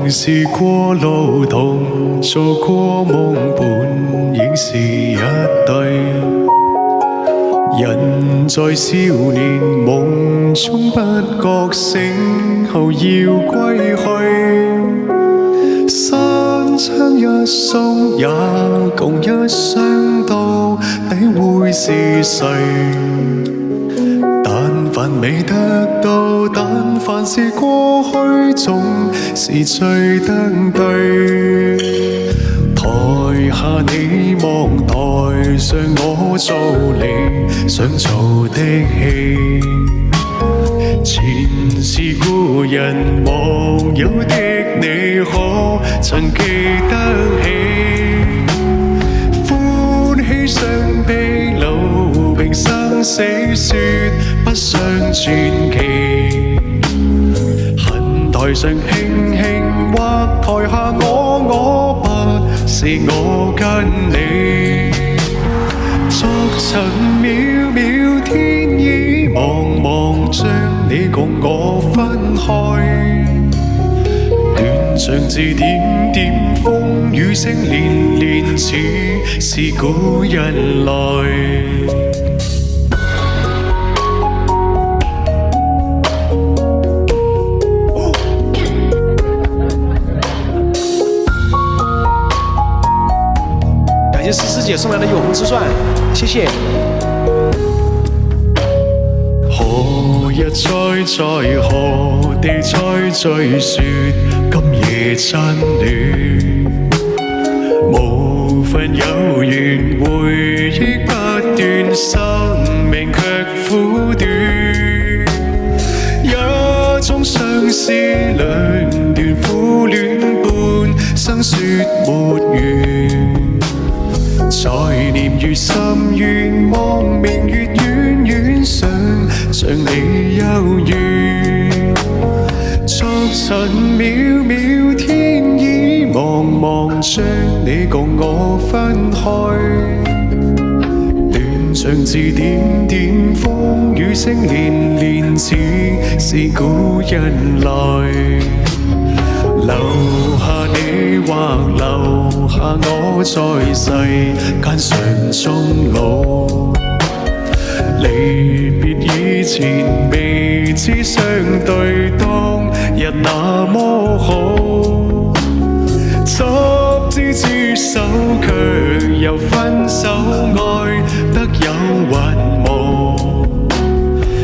曾試過路途，做過夢，本應是一對。人在少年夢中不覺醒後要歸去，三餐一宿也共一雙到底會是誰？但凡未得到，但凡是過去，總是最登對。台下你望，台上我做你想做的戲。前是故人忘憂的你，可曾記得起？歡喜相悲留平生死，說不想傳奇。恨台上輕輕，或台下我不是我跟你。昨塵渺渺，天意茫茫，將你共我分開。斷腸字點點，風雨聲連連，似是故人來。感谢诗诗姐送来的永恒之钻，谢謝。何日再何地再追說今夜真戀？無份有緣，回憶不斷，生命卻苦短。一種相思兩段苦戀，半生說沒完。在年月深遠，望明月遠遠，想像你幽怨。昨塵渺渺，天意茫茫，將你共我分開。斷腸字點點，風雨聲連連，似是故人來。留下你或留下我，在世間上終老。離別以前，未知相對當日那麼好。執子之手，卻又分手，愛得有還無。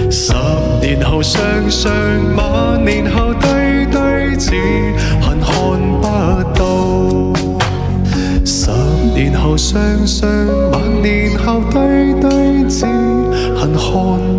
10年後雙雙，晚年後對對，只恨看不到。10年後雙雙，晚年後對對，只恨看